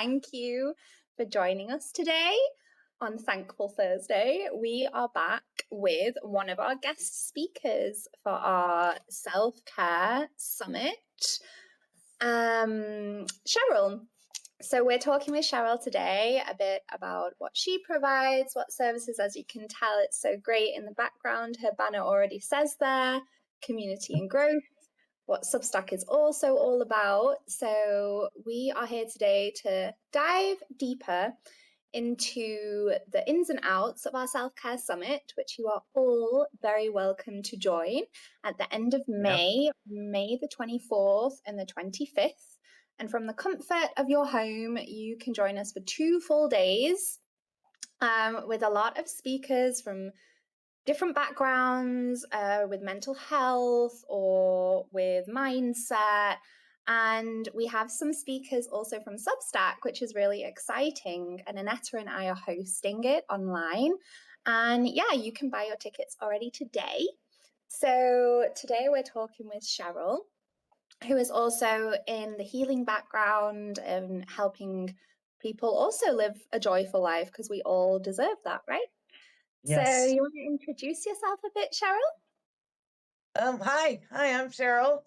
thank you for joining us today on Thankful Thursday. We are back with one of our guest speakers for our self-care summit, Cheryl. So we're talking with Cheryl today a bit about what she provides, what services. As you can tell, it's so great in the background. Her banner already says there, community and growth, what Substack is also all about. So we are here today to dive deeper into the ins and outs of our self-care summit, which you are all very welcome to join at the end of May, May the 24th and the 25th. And from the comfort of your home, you can join us for 2 full days with a lot of speakers from different backgrounds, with mental health or with mindset. And we have some speakers also from Substack, which is really exciting. And Anetta and I are hosting it online. And yeah, you can buy your tickets already today. So today we're talking with Cheryl, who is also in the healing background and helping people also live a joyful life, because we all deserve that, right? Yes. So you want to introduce yourself a bit, Cheryl? Hi, I'm Cheryl.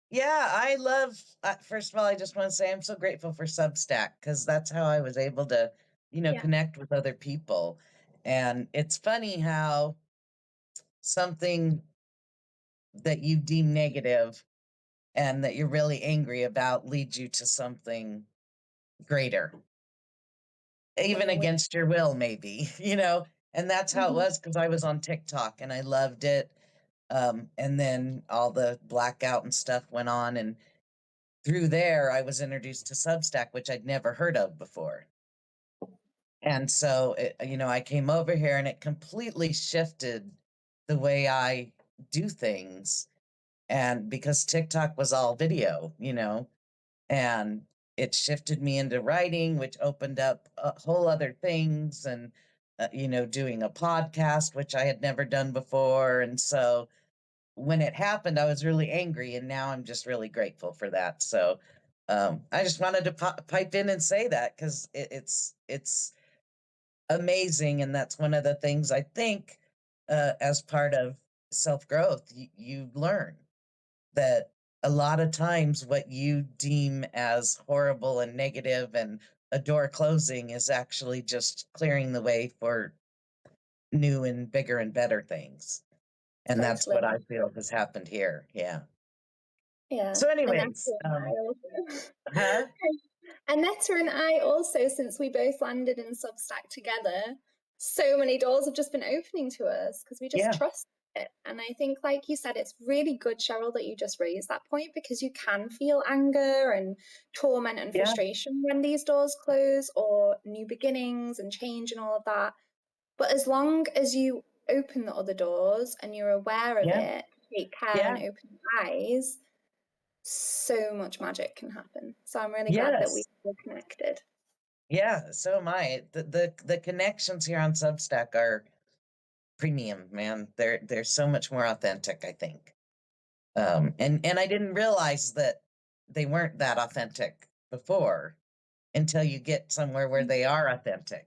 Yeah, I love, first of all, I just want to say I'm so grateful for Substack, because that's how I was able to, connect with other people. And it's funny how something that you deem negative and that you're really angry about leads you to something greater, even against your will, maybe, and that's how it was, because I was on TikTok and I loved it. And then all the blackout and stuff went on. And through there, I was introduced to Substack, which I'd never heard of before. And so, I came over here and it completely shifted the way I do things. And because TikTok was all video, and it shifted me into writing, which opened up whole other things. And, doing a podcast, which I had never done before. And so, when it happened, I was really angry, and now I'm just really grateful for that. So I just wanted to pipe in and say that, because it's amazing, and that's one of the things I think as part of self growth you learn that a lot of times what you deem as horrible and negative and a door closing is actually just clearing the way for new and bigger and better things. And that's what I feel has happened here. Yeah. Yeah. So And that's anyways, huh? Anetta and I also, since we both landed in Substack together, so many doors have just been opening to us because we just trust it. And I think, like you said, it's really good, Cheryl, that you just raised that point, because you can feel anger and torment and frustration when these doors close, or new beginnings and change and all of that. But as long as you open the other doors and you're aware of it, take care and open your eyes, so much magic can happen. So I'm really glad that we were connected. Yeah, so am I. The connections here on Substack are premium, man. They're so much more authentic, I think. And I didn't realize that they weren't that authentic before, until you get somewhere where they are authentic,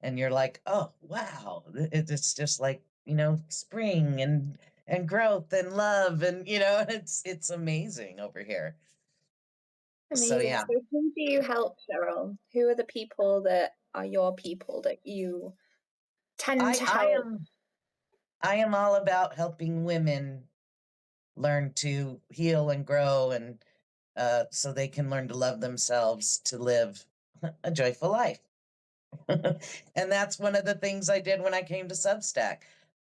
and you're like, oh wow, it's just like, spring and growth and love, and it's amazing over here. Amazing. So yeah. So who do you help, Cheryl? Who are the people that are your people that you tend to help? I am all about helping women learn to heal and grow, and so they can learn to love themselves, to live a joyful life. And that's one of the things I did when I came to Substack.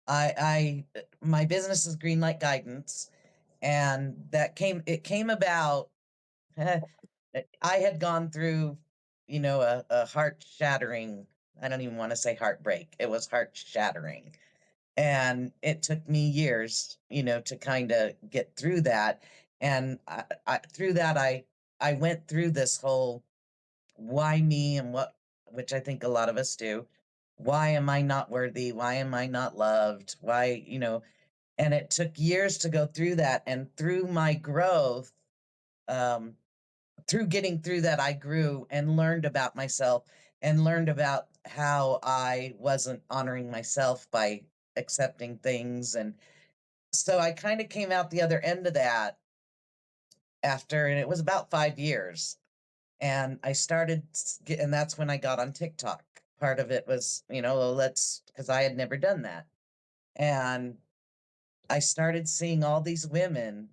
My business is Greenlight Guidance, and it came about. I had gone through, a heart shattering. I don't even want to say heartbreak. It was heart shattering. And it took me years, to kind of get through that. And through that, I went through this whole why me, and which I think a lot of us do. Why am I not worthy? Why am I not loved? Why, and it took years to go through that. And through my growth, um, through getting through that, I grew and learned about myself and learned about how I wasn't honoring myself by accepting things. And so I kind of came out the other end of that after, and it was about 5 years. And I started, and that's when I got on TikTok. Part of it was, well, because I had never done that. And I started seeing all these women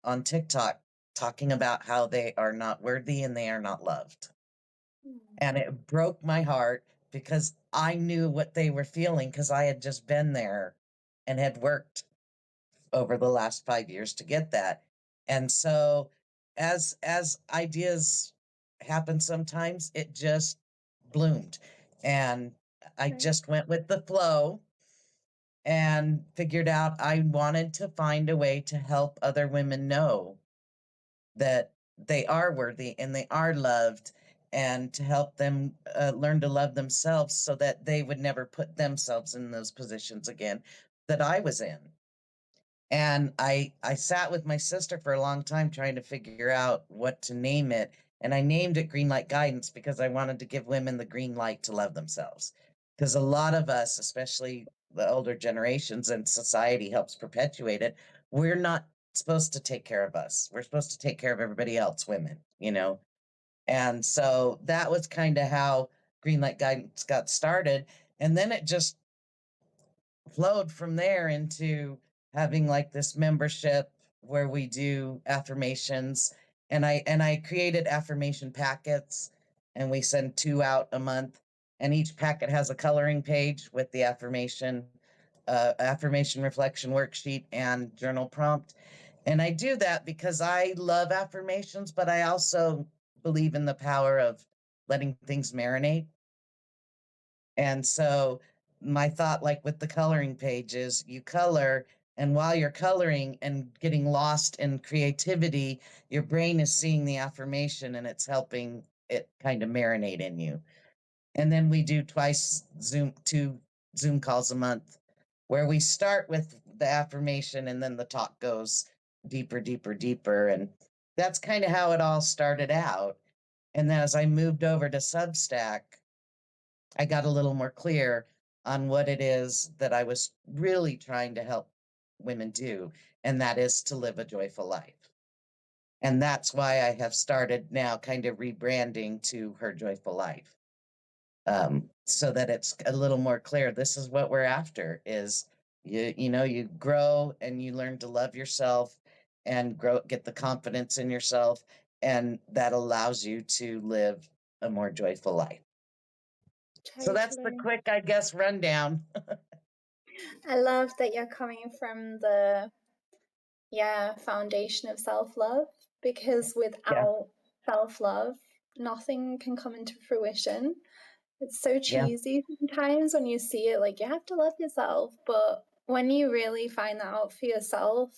on TikTok talking about how they are not worthy and they are not loved. Mm. And it broke my heart because I knew what they were feeling because I had just been there and had worked over the last 5 years to get that. And so as ideas happen sometimes, it just bloomed. And I Right. just went with the flow and figured out I wanted to find a way to help other women know that they are worthy and they are loved, and to help them learn to love themselves so that they would never put themselves in those positions again that I was in. And I sat with my sister for a long time trying to figure out what to name it. And I named it Green Light Guidance because I wanted to give women the green light to love themselves. Because a lot of us, especially the older generations and society helps perpetuate it, we're not supposed to take care of us. We're supposed to take care of everybody else, women. And so that was kind of how Green Light Guidance got started. And then it just flowed from there into having like this membership where we do affirmations, and I created affirmation packets, and we send 2 out a month, and each packet has a coloring page with the affirmation reflection worksheet and journal prompt. And I do that because I love affirmations, but I also believe in the power of letting things marinate. And so my thought, like with the coloring pages, you color, and while you're coloring and getting lost in creativity, your brain is seeing the affirmation and it's helping it kind of marinate in you. And then we do 2 Zoom calls a month where we start with the affirmation and then the talk goes deeper, deeper, deeper. And that's kind of how it all started out. And then as I moved over to Substack, I got a little more clear on what it is that I was really trying to help women do, and that is to live a joyful life. And that's why I have started now kind of rebranding to Her Joyful Life, so that it's a little more clear. This is what we're after: is you grow and you learn to love yourself and get the confidence in yourself, and that allows you to live a more joyful life. So that's the Totally. quick, I guess, rundown. I love that you're coming from the, yeah, foundation of self-love, because Yeah, without self-love, nothing can come into fruition. It's so yeah, cheesy sometimes when you see it, like you have to love yourself, but when you really find that out for yourself,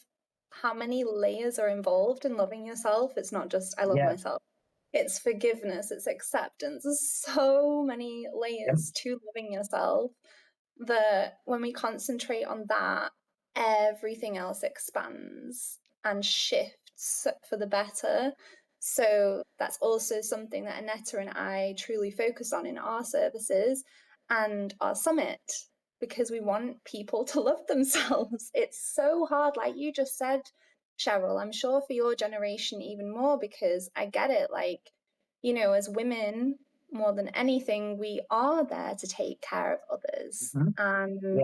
how many layers are involved in loving yourself? It's not just I love yeah, myself. It's forgiveness, it's acceptance. There's so many yeah. layers to loving yourself that when we concentrate on that, everything else expands and shifts for the better. So that's also something that Anetta and I truly focus on in our services and our summit, because we want people to love themselves. It's so hard, like you just said, Cheryl. I'm sure for your generation even more, because I get it. Like, as women, more than anything, we are there to take care of others. Mhm. And,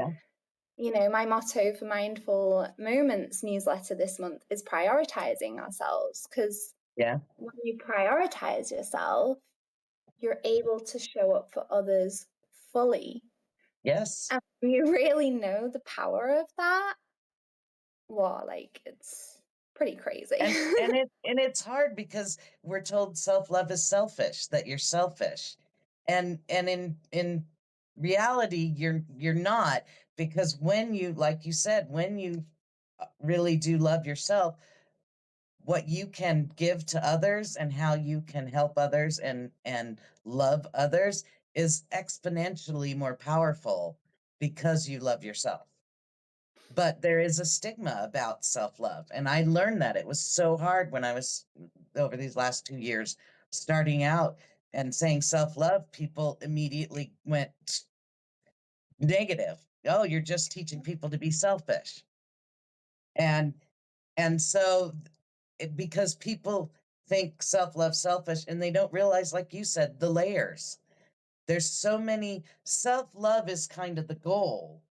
Yeah, my motto for Mindful Moments newsletter this month is prioritizing ourselves. Because yeah, when you prioritize yourself, you're able to show up for others fully. yes. And when you really know the power of that, well, like it's pretty crazy. And it's hard because we're told self-love is selfish, that you're selfish. And in reality, you're not, because when you, like you said, when you really do love yourself, what you can give to others and how you can help others and love others is exponentially more powerful because you love yourself. but there is a stigma about self-love, and I learned that. It was so hard when I was over these last 2 years starting out and saying self-love. People immediately went negative. Oh, you're just teaching people to be selfish. And and so because people think self-love selfish, and they don't realize, like you said, the layers. There's so many. Self-love is kind of the goal,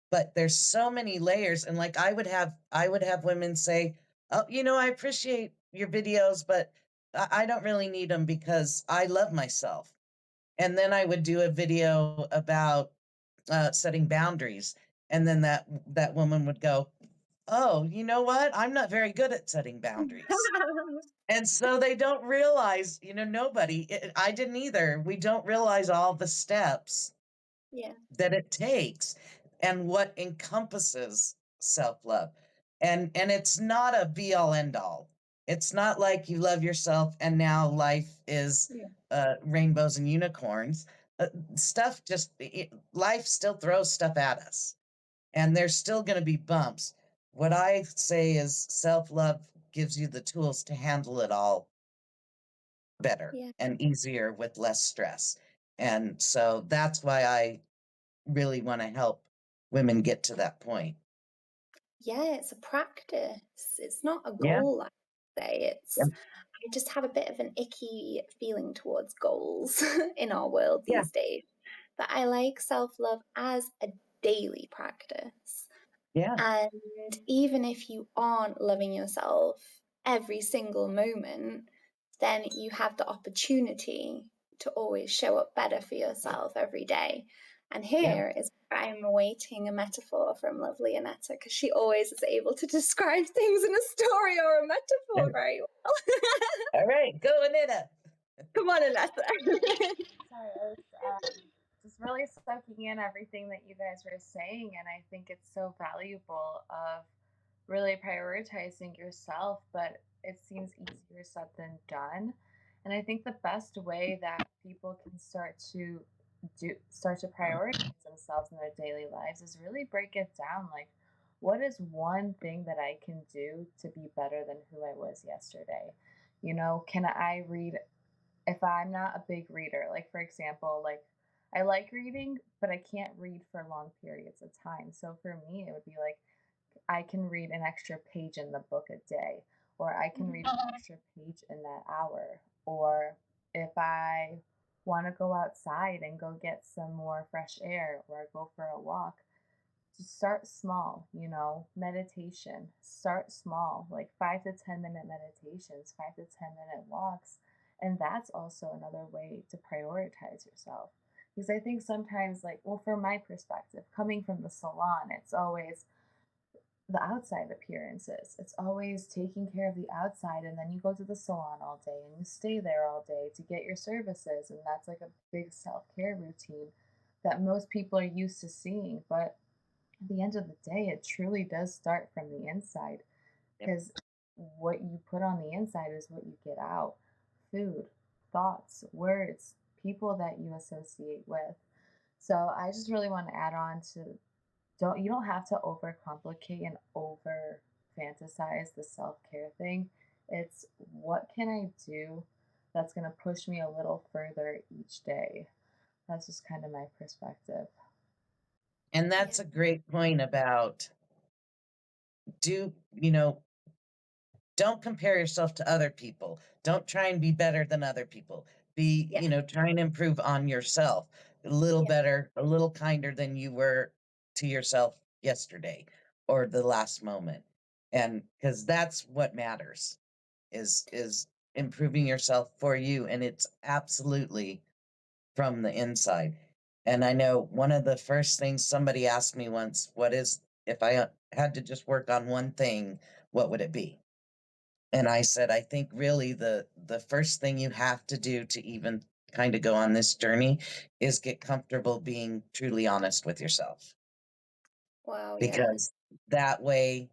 but there's so many layers. And like I would have women say, oh, I appreciate your videos, but I don't really need them because I love myself. And then I would do a video about setting boundaries, and then that woman would go, oh, you know what, I'm not very good at setting boundaries. And so they don't realize, nobody, I didn't either, we don't realize all the steps Yeah. that it takes and what encompasses self-love. And it's not a be all end all. It's not like you love yourself and now life is Yeah. rainbows and unicorns. Stuff just life still throws stuff at us, and there's still going to be bumps. What I say is self-love gives you the tools to handle it all better Yeah. and easier with less stress. And so that's why I really want to help women get to that point. Yeah, it's a practice. It's not a Yeah. goal, I say. Yeah. I just have a bit of an icky feeling towards goals in our world Yeah. these days. But I like self-love as a daily practice. Yeah. And even if you aren't loving yourself every single moment, then you have the opportunity to always show up better for yourself every day. And Yeah. here is where I'm awaiting a metaphor from lovely Annetta, because she always is able to describe things in a story or a metaphor very well. All right. Go, Anita. Come on, Annetta. Sorry, I was just really soaking in everything that you guys were saying, and I think it's so valuable of really prioritizing yourself, but it seems easier said than done. And I think the best way that people can start to prioritize themselves in their daily lives is really break it down. Like, what is one thing that I can do to be better than who I was yesterday? Can I read if I'm not a big reader? Like, for example, like, I like reading, but I can't read for long periods of time. So for me, it would be like I can read an extra page in the book a day, or I can read an extra page in that hour. Or if I want to go outside and go get some more fresh air or go for a walk, just start small. Meditation, start small, like 5 to 10 minute meditations, 5 to 10 minute walks. And that's also another way to prioritize yourself. Because I think sometimes, like, well, from my perspective, coming from the salon, it's always the outside appearances. It's always taking care of the outside, and then you go to the salon all day and you stay there all day to get your services, and that's like a big self-care routine that most people are used to seeing. But at the end of the day, it truly does start from the inside, Yep. because what you put on the inside is what you get out. Food, thoughts, words, people that you associate with. So I just really want to add on to, don't have to overcomplicate and over fantasize the self-care thing. It's, what can I do that's going to push me a little further each day? That's just kind of my perspective. And Yeah. that's a great point about do, you know, don't compare yourself to other people. Don't try and be better than other people. Be, Yeah. try and improve on yourself a little Yeah. better, a little kinder than you were to yourself yesterday or the last moment. And because that's what matters is improving yourself for you. And it's absolutely from the inside. And I know one of the first things somebody asked me once, what is, if I had to just work on one thing, what would it be? And I said, I think really the first thing you have to do to even kind of go on this journey is get comfortable being truly honest with yourself, Wow. Yeah. because that way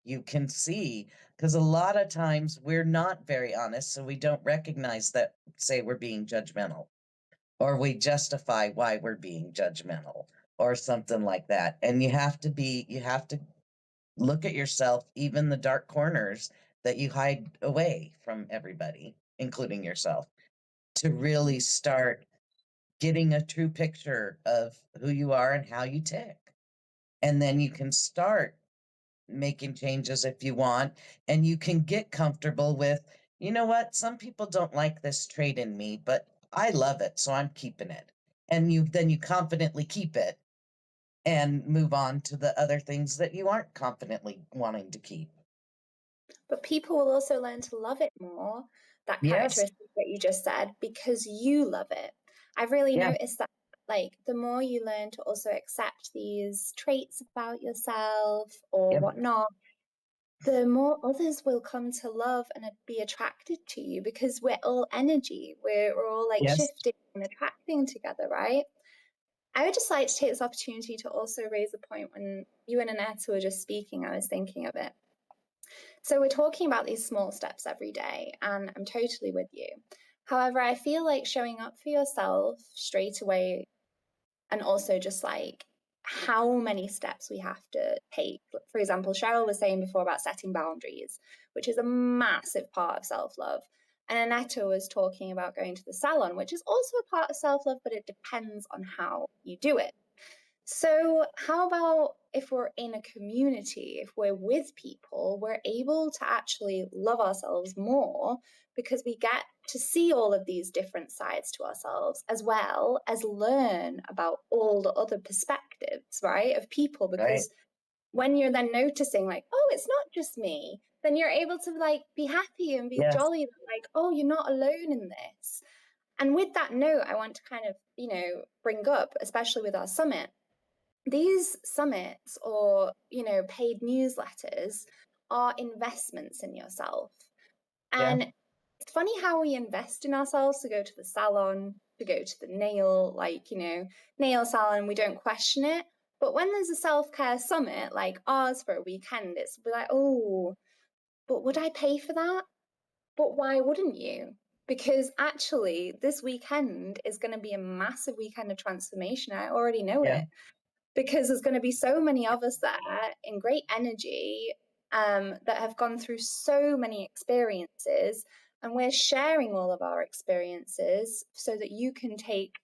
you can see, because a lot of times we're not very honest, so we don't recognize that, say we're being judgmental, or we justify why we're being judgmental, or something like that. And you have to look at yourself, even the dark corners that you hide away from everybody, including yourself, to really start getting a true picture of who you are and how you tick. And then you can start making changes if you want, and you can get comfortable with, you know what, some people don't like this trait in me, but I love it, so I'm keeping it. And you confidently keep it and move on to the other things that you aren't confidently wanting to keep. But people will also learn to love it more, that Yes. characteristic that you just said, because you love it. I've really Yeah. noticed that, like, the more you learn to also accept these traits about yourself or Yep. whatnot, the more others will come to love and be attracted to you, because we're all energy. We're all like Yes. shifting and attracting together, right? I would just like to take this opportunity to also raise a point. When you and Annette were just speaking, I was thinking of it. So we're talking about these small steps every day, and I'm totally with you. However, I feel like showing up for yourself straight away, and also just like how many steps we have to take. For example, Cheryl was saying before about setting boundaries, which is a massive part of self-love. And Anetta was talking about going to the salon, which is also a part of self-love, but it depends on how you do it. So, how about if we're in a community, if we're with people, we're able to actually love ourselves more, because we get to see all of these different sides to ourselves, as well as learn about all the other perspectives, right, of people. Right. Because when you're then noticing, like, oh, it's not just me, then you're able to like be happy and be Yes. jolly, like, oh, you're not alone in this. And with that note, I want to kind of, bring up, especially with our summit, these summits or paid newsletters are investments in yourself. Yeah. And it's funny how we invest in ourselves to go to the salon, to go to the nail, nail salon, we don't question it. But when there's a self-care summit like ours for a weekend, it's like, oh, but would I pay for that? But why wouldn't you? Because actually this weekend is going to be a massive weekend of transformation. I already know Yeah. it, because there's going to be so many of us there in great energy, that have gone through so many experiences, and we're sharing all of our experiences so that you can take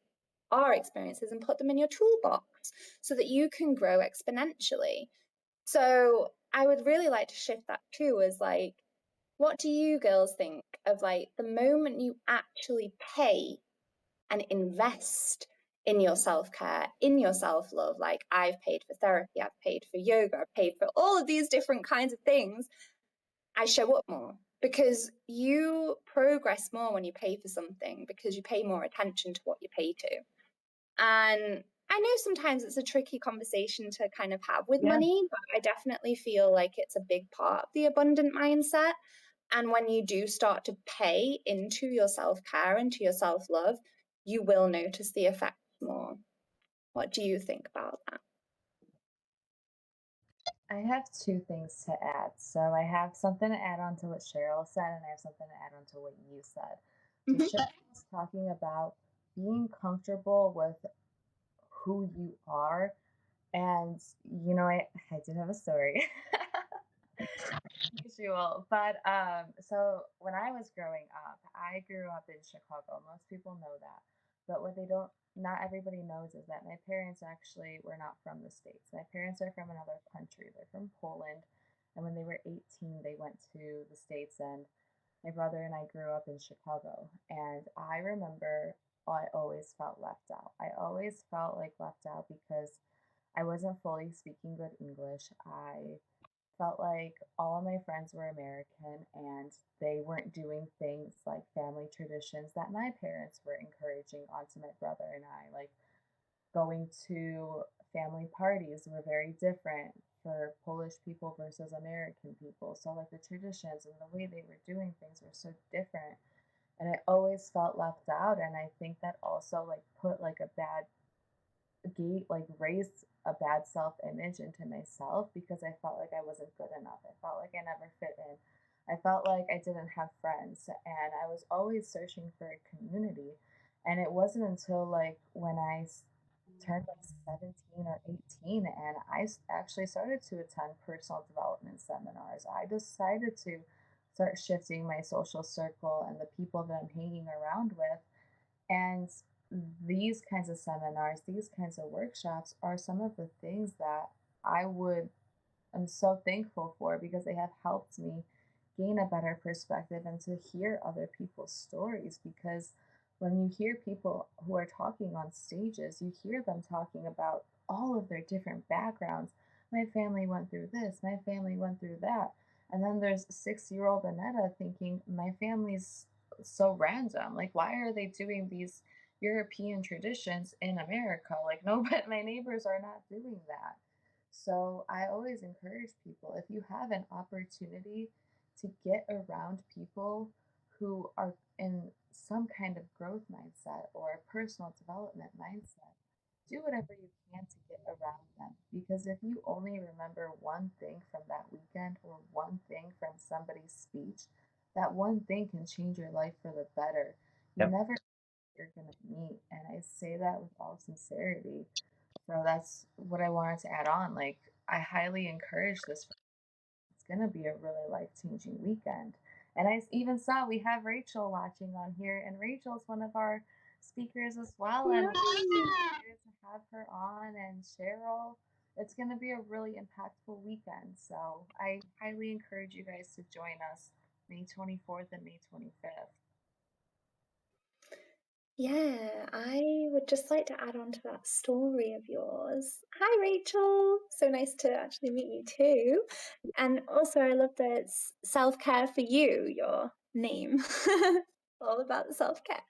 our experiences and put them in your toolbox so that you can grow exponentially. So I would really like to shift that too, as like, what do you girls think of like the moment you actually pay and invest in your self-care, in your self-love? Like, I've paid for therapy, I've paid for yoga, I've paid for all of these different kinds of things. I show up more, because you progress more when you pay for something, because you pay more attention to what you pay to. And I know sometimes it's a tricky conversation to kind of have with Yeah. money, but I definitely feel like it's a big part of the abundant mindset. And when you do start to pay into your self-care and to your self-love, you will notice the effects more. What do you think about that? I have two things to add. So I have something to add on to what Cheryl said, and I have something to add on to what you said. So Mm-hmm. Cheryl was talking about being comfortable with who you are. And, I did have a story. Usual. But so when I was growing up, I grew up in Chicago. Most people know that. But what they don't, not everybody knows, is that my parents actually were not from the States. My parents are from another country. They're from Poland. And when they were 18, they went to the States. And my brother and I grew up in Chicago. And I remember I always felt left out. I always felt like left out because I wasn't fully speaking good English. I felt like all of my friends were American and they weren't doing things like family traditions that my parents were encouraging onto my brother and I. Like going to family parties were very different for Polish people versus American people. So, like, the traditions and the way they were doing things were so different. And I always felt left out. And I think that also, like, put like a bad gate, like raised a bad self image into myself because I felt like I wasn't good enough. I felt like I never fit in. I felt like I didn't have friends, and I was always searching for a community. And it wasn't until like when I turned like 17 or 18, and I actually started to attend personal development seminars. I decided to start shifting my social circle and the people that I'm hanging around with. And these kinds of seminars, these kinds of workshops are some of the things that I would I'm so thankful for, because they have helped me gain a better perspective and to hear other people's stories. Because when you hear people who are talking on stages, you hear them talking about all of their different backgrounds. My family went through this, my family went through that. And then there's 6-year-old Anetta thinking, my family's so random. Like, why are they doing these European traditions in America? Like, no, but my neighbors are not doing that. So I always encourage people, if you have an opportunity to get around people who are in some kind of growth mindset or a personal development mindset, do whatever you can to get around them. Because if you only remember one thing from that weekend or one thing from somebody's speech, that one thing can change your life for the better. You Yep. never know who you're going to meet. And I say that with all sincerity. So that's what I wanted to add on. Like, I highly encourage this. It's going to be a really life changing weekend. And I even saw we have Rachel watching on here, and Rachel's one of our speakers as well. And we're excited to have her on, and Cheryl. It's going to be a really impactful weekend. So I highly encourage you guys to join us May 24th and May 25th. Yeah, I would just like to add on to that story of yours. Hi, Rachel. So nice to actually meet you too. And also, I love that it's self-care for you, your name. All about the self-care.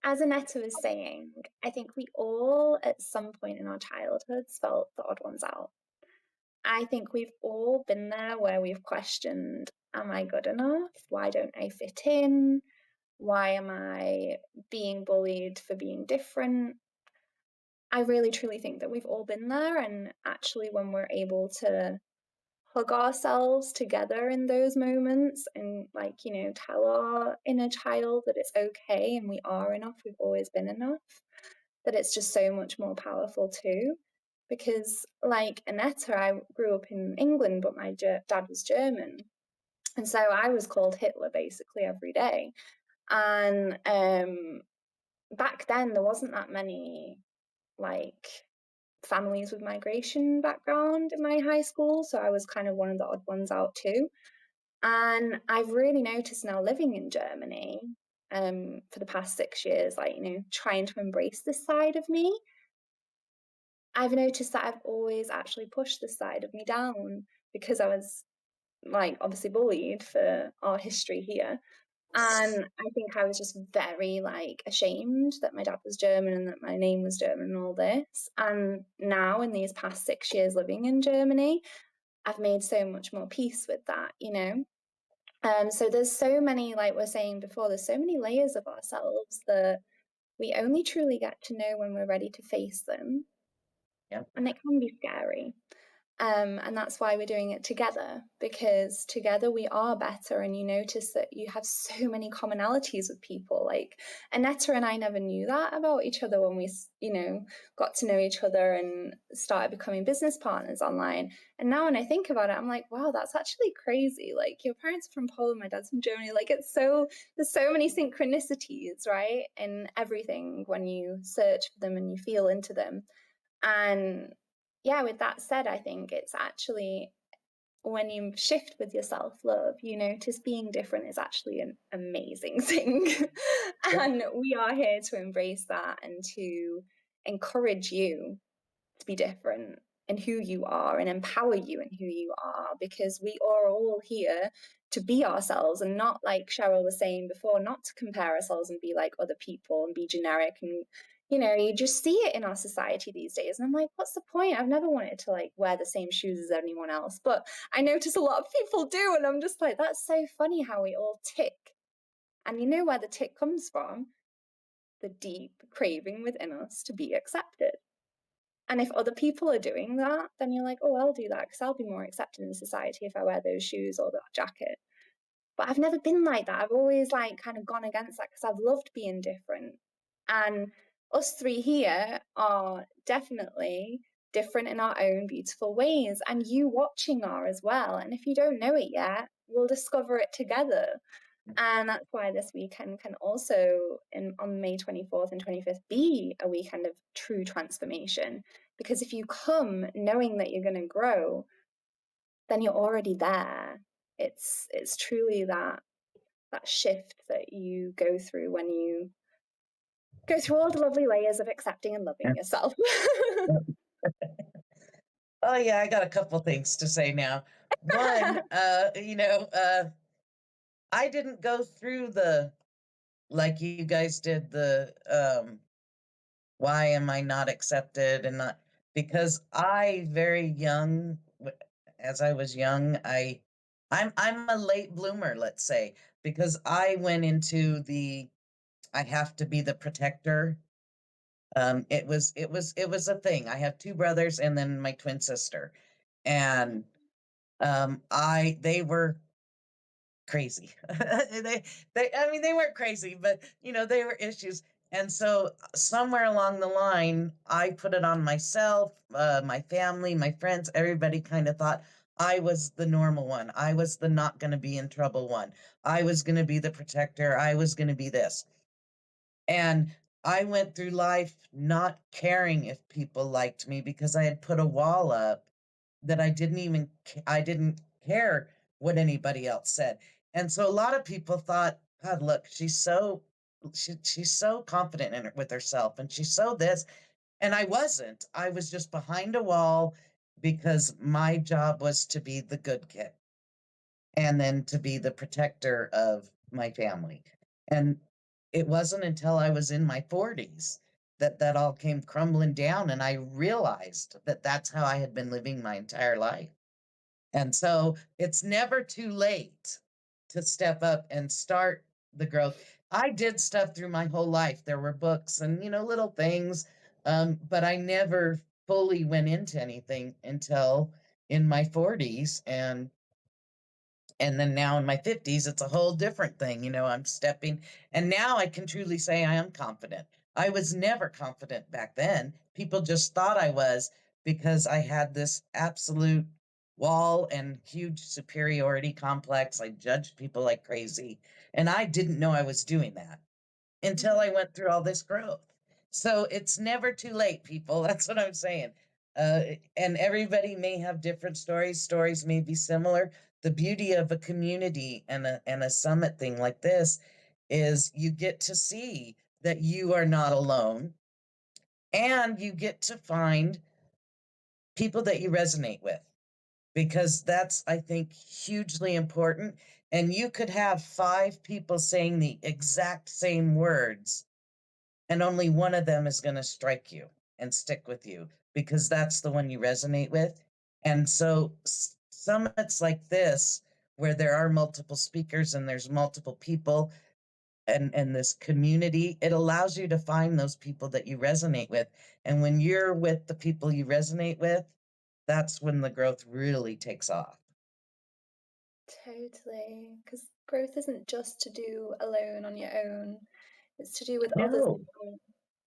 As Annetta was saying, I think we all at some point in our childhoods felt the odd ones out. I think we've all been there where we've questioned, am I good enough? Why don't I fit in? Why am I being bullied for being different? I really truly think that we've all been there. And actually, when we're able to hug ourselves together in those moments and, like, you know, tell our inner child that it's okay and we are enough, we've always been enough, that it's just so much more powerful too. Because, like Annetta, I grew up in England, but my dad was German. And so I was called Hitler basically every day. And back then, there wasn't that many, like, families with migration background in my high school. So I was kind of one of the odd ones out too. And I've really noticed now living in Germany for the past 6 years, like, you know, trying to embrace this side of me. I've noticed that I've always actually pushed this side of me down because I was, like, obviously bullied for our history here. And I think I was just very, like, ashamed that my dad was German and that my name was German and all this. And now in these past 6 years living in Germany, I've made so much more peace with that, you know? So there's so many, like we're saying before, there's so many layers of ourselves that we only truly get to know when we're ready to face them. Yep. And it can be scary. And that's why we're doing it together, because together we are better. And you notice that you have so many commonalities with people. Like Annetta and I never knew that about each other when we, you know, got to know each other and started becoming business partners online. And now when I think about it, I'm like, wow, that's actually crazy. Like, your parents are from Poland, my dad's from Germany. Like, there's so many synchronicities, right? In everything when you search for them and you feel into them. And yeah, with that said, I think it's actually when you shift with your self-love, you notice being different is actually an amazing thing. And we are here to embrace that and to encourage you to be different in who you are and empower you in who you are, because we are all here to be ourselves and not, like Cheryl was saying before, not to compare ourselves and be like other people and be generic. And you know, you just see it in our society these days, and I'm like, what's the point? I've never wanted to, like, wear the same shoes as anyone else, but I notice a lot of people do, and I'm just like, that's so funny how we all tick. And you know where the tick comes from? The deep craving within us to be accepted. And if other people are doing that, then you're like, oh, I'll do that because I'll be more accepted in society if I wear those shoes or that jacket. But I've never been like that. I've always, like, kind of gone against that because I've loved being different. And us three here are definitely different in our own beautiful ways, and you watching are as well. And if you don't know it yet, we'll discover it together. And that's why this weekend can also, on May 24th and 25th, be a weekend of true transformation. Because if you come knowing that you're going to grow, then you're already there. It's truly that shift that you go through when you go through all the lovely layers of accepting and loving yourself. Oh yeah, I got a couple things to say now. One, I didn't go through like you guys did, why am I not accepted and not, because I very young, as I was young, I'm a late bloomer, let's say, because I went into I have to be the protector. It was a thing. I have two brothers and then my twin sister, and they were crazy. They weren't crazy, but they were issues. And so somewhere along the line, I put it on myself, my family, my friends, everybody kind of thought I was the normal one. I was the not going to be in trouble one. I was going to be the protector. I was going to be this. And I went through life not caring if people liked me because I had put a wall up that I didn't care what anybody else said. And so a lot of people thought, God, look, she's so confident with herself and she's so this. And I wasn't. I was just behind a wall because my job was to be the good kid and then to be the protector of my family. And it wasn't until I was in my 40s that that all came crumbling down and I realized that that's how I had been living my entire life. And so it's never too late to step up and start the growth. I did stuff through my whole life. There were books and, little things, but I never fully went into anything until in my 40s. And then now in my 50s, it's a whole different thing. I'm stepping, and now I can truly say I am confident. I was never confident back then. People just thought I was because I had this absolute wall and huge superiority complex. I judged people like crazy, and I didn't know I was doing that until I went through all this growth. So it's never too late, people. That's what I'm saying. And everybody may have different stories. Stories may be similar. The beauty of a community and a summit thing like this is you get to see that you are not alone, and you get to find people that you resonate with, because that's, I think, hugely important. And you could have 5 people saying the exact same words, and only one of them is going to strike you and stick with you because that's the one you resonate with. And so summits like this, where there are multiple speakers and there's multiple people and this community, it allows you to find those people that you resonate with. And when you're with the people you resonate with, that's when the growth really takes off. Totally, because growth isn't just to do alone on your own. It's to do with others. No.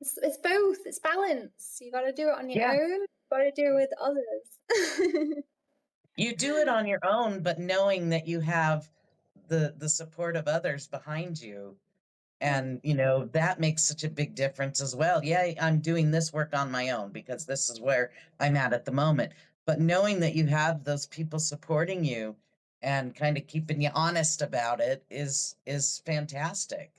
It's both. It's balance. You got to do it on your Yeah. own. You got to do it with others. You do it on your own, but knowing that you have the support of others behind you. And, that makes such a big difference as well. Yeah, I'm doing this work on my own because this is where I'm at the moment. But knowing that you have those people supporting you and kind of keeping you honest about it is fantastic.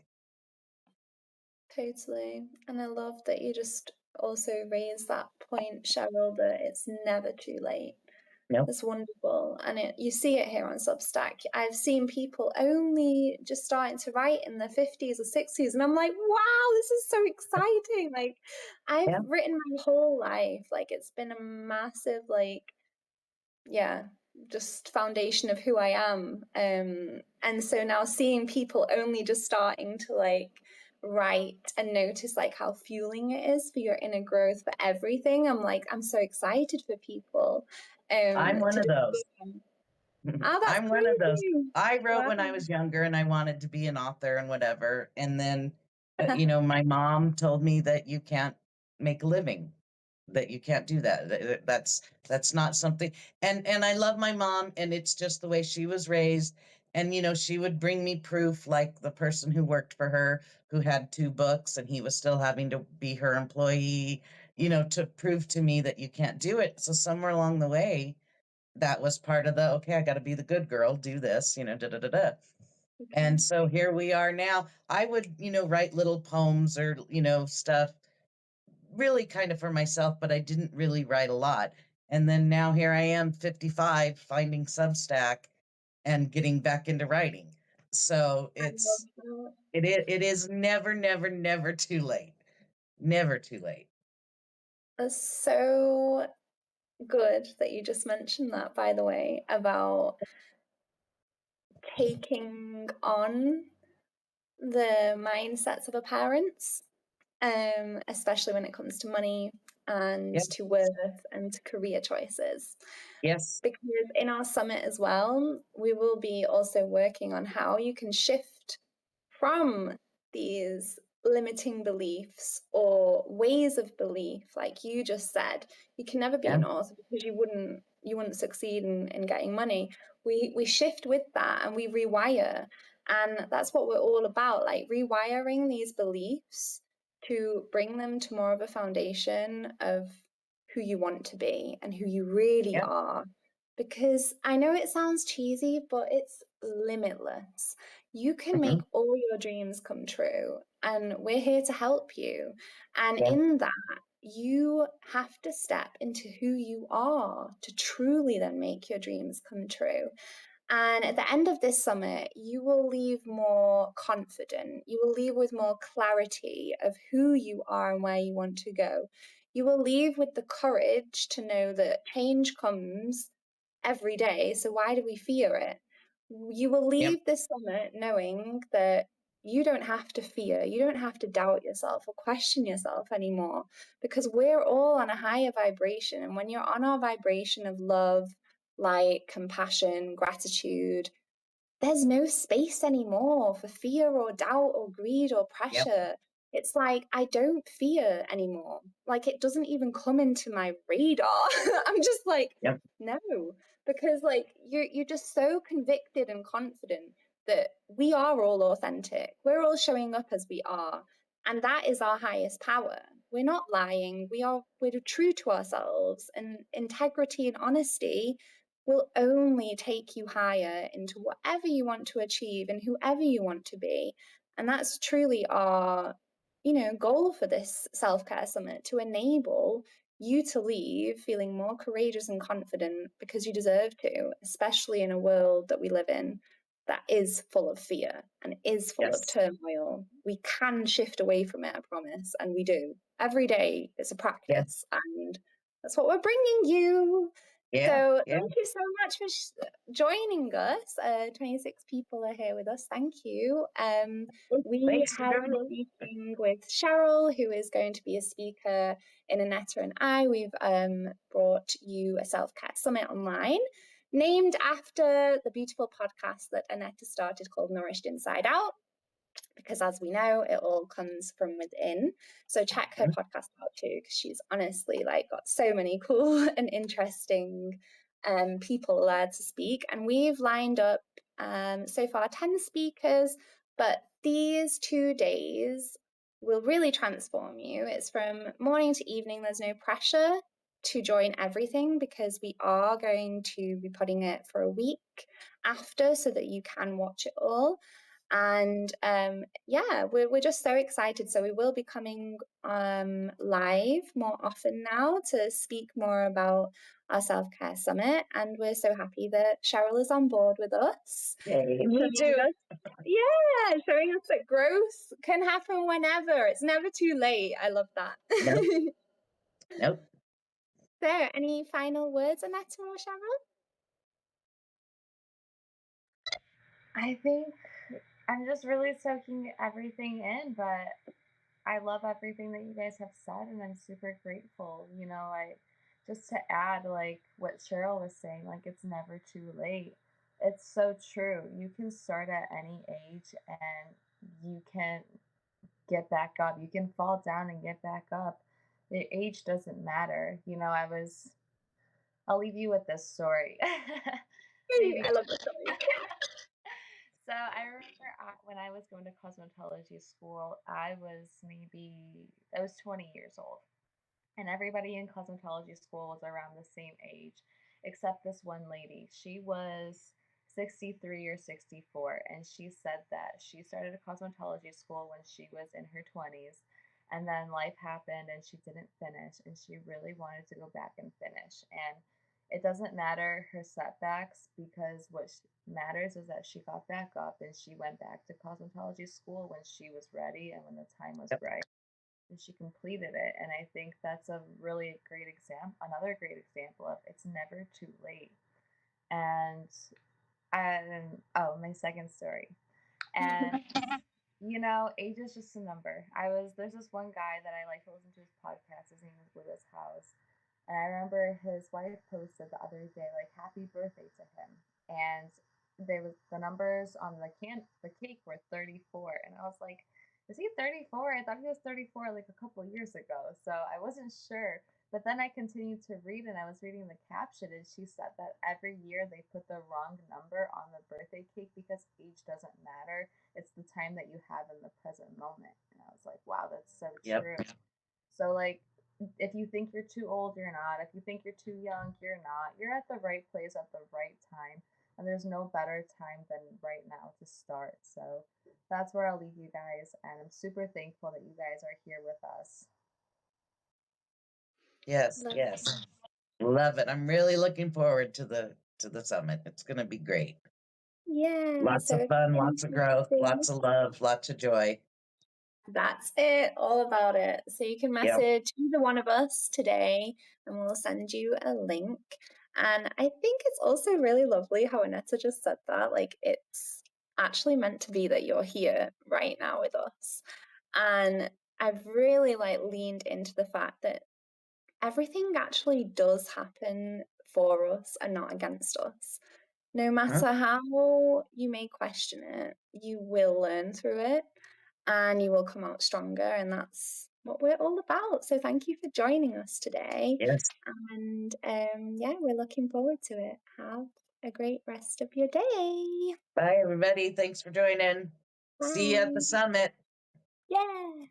Totally. And I love that you just also raised that point, Cheryl, that it's never too late. Yep. It's wonderful. And you see it here on Substack. I've seen people only just starting to write in their 50s or 60s. And I'm like, wow, this is so exciting. Like, I've Yeah. written my whole life. Like, it's been a massive, just foundation of who I am. And so now seeing people only just starting to write and notice how fueling it is for your inner growth, for everything. I'm so excited for people. I'm one To of those. Oh, that's I'm one of those. crazy. I wrote Wow. when I was younger and I wanted to be an author and whatever. And then My mom told me that you can't make a living, that you can't do that. That's not something. And I love my mom, and it's just the way she was raised. And she would bring me proof, like the person who worked for her, who had two books, and he was still having to be her employee, to prove to me that you can't do it. So somewhere along the way, that was part of the okay, I got to be the good girl, do this, da da da da. Okay. And so here we are now. I would, write little poems or, stuff really kind of for myself, but I didn't really write a lot. And then now here I am, 55, finding Substack and getting back into writing. So I love that. it is never, never, never too late. Never too late. That's so good that you just mentioned that, by the way, about taking on the mindsets of our parents, especially when it comes to money and Yep. to worth and to career choices. Yes. Because in our summit as well, we will be also working on how you can shift from these limiting beliefs or ways of belief, like you just said. You can never be Yeah. an author because you wouldn't succeed in getting money. We shift with that and we rewire, and that's what we're all about, like rewiring these beliefs to bring them to more of a foundation of who you want to be and who you really Yeah. are. Because I know it sounds cheesy, but it's limitless. You can make Hmm. all your dreams come true, and we're here to help you. And Yeah. in that, you have to step into who you are to truly then make your dreams come true. And at the end of this summit, you will leave more confident. You will leave with more clarity of who you are and where you want to go. You will leave with the courage to know that change comes every day. So why do we fear it? You will Yep. leave this summit knowing that you don't have to fear, you don't have to doubt yourself or question yourself anymore, because we're all on a higher vibration. And when you're on our vibration of love, light, compassion, gratitude, there's no space anymore for fear or doubt or greed or Yep. pressure. It's like I don't fear anymore. Like it doesn't even come into my radar. I'm just like, Yep. no, because like you're just so convicted and confident that we are all authentic. We're all showing up as we are, and that is our highest power. We're not lying. We're true to ourselves, and integrity and honesty will only take you higher into whatever you want to achieve and whoever you want to be. And that's truly our, goal for this self-care summit, to enable you to leave feeling more courageous and confident because you deserve to, especially in a world that we live in that is full of fear and is full of Yes. turmoil. We can shift away from it, I promise, and we do. Every day it's a Yeah. practice, and that's what we're bringing you. Yeah. So Yeah. thank you so much for joining us. 26 people are here with us. Thank you. We Thanks for have been joining. speaking with Cheryl, who is going to be a speaker in Anetta and I. We've brought you a self-care summit online, named after the beautiful podcast that Anetta started called Nourished Inside Out, because as we know, it all comes from within. So check her Mhm. podcast out too, because she's honestly like got so many cool and interesting people there to speak. And we've lined up so far 10 speakers, but these 2 days will really transform you. It's from morning to evening. There's no pressure to join everything because we are going to be putting it for a week after so that you can watch it all. And yeah, we're just so excited. So we will be coming live more often now to speak more about our self-care summit. And we're so happy that Cheryl is on board with us. Yay, me Showing too. us, yeah, showing us that growth can happen whenever. It's never too late. I love that. Nope. Nope. So, any final words, Annette or Cheryl? I think I'm just really soaking everything in, but I love everything that you guys have said, and I'm super grateful. I just to add, like what Cheryl was saying, like it's never too late. It's so true. You can start at any age, and you can get back up. You can fall down and get back up. The age doesn't matter. I'll leave you with this story. Maybe. I love the story. So I remember when I was going to cosmetology school, I was 20 years old. And everybody in cosmetology school was around the same age, except this one lady. She was 63 or 64, and she said that she started a cosmetology school when she was in her 20s, and then life happened and she didn't finish, and she really wanted to go back and finish. And it doesn't matter her setbacks, because what matters is that she got back up and she went back to cosmetology school when she was ready and when the time was Yep. right, and she completed it. And I think that's a really great example, another great example of it's never too late. And my second story. And age is just a number. There's this one guy that I like to listen to his podcast. His name is Lewis House. And I remember his wife posted the other day, like, happy birthday to him. And the numbers on the cake were 34. And I was like, is he 34? I thought he was 34 like a couple years ago. So I wasn't sure. But then I continued to read, and I was reading the caption, and she said that every year they put the wrong number on the birthday cake because age doesn't matter. It's the time that you have in the present moment. And I was like, wow, that's so Yep. true. So, like, if you think you're too old, you're not. If you think you're too young, you're not. You're at the right place at the right time. And there's no better time than right now to start. So that's where I'll leave you guys. And I'm super thankful that you guys are here with us. Yes, yes. Love it. I'm really looking forward to the summit. It's going to be great. Yeah. Lots of fun, lots of growth, lots of love, lots of joy. That's it, all about it. So you can message either one of us today and we'll send you a link. And I think it's also really lovely how Annetta just said that. Like, it's actually meant to be that you're here right now with us. And I've really leaned into the fact that everything actually does happen for us and not against us. No matter how you may question it, you will learn through it and you will come out stronger. And that's what we're all about. So thank you for joining us today. Yes. And we're looking forward to it. Have a great rest of your day. Bye, everybody. Thanks for joining. See you at the Bye. summit. Yeah.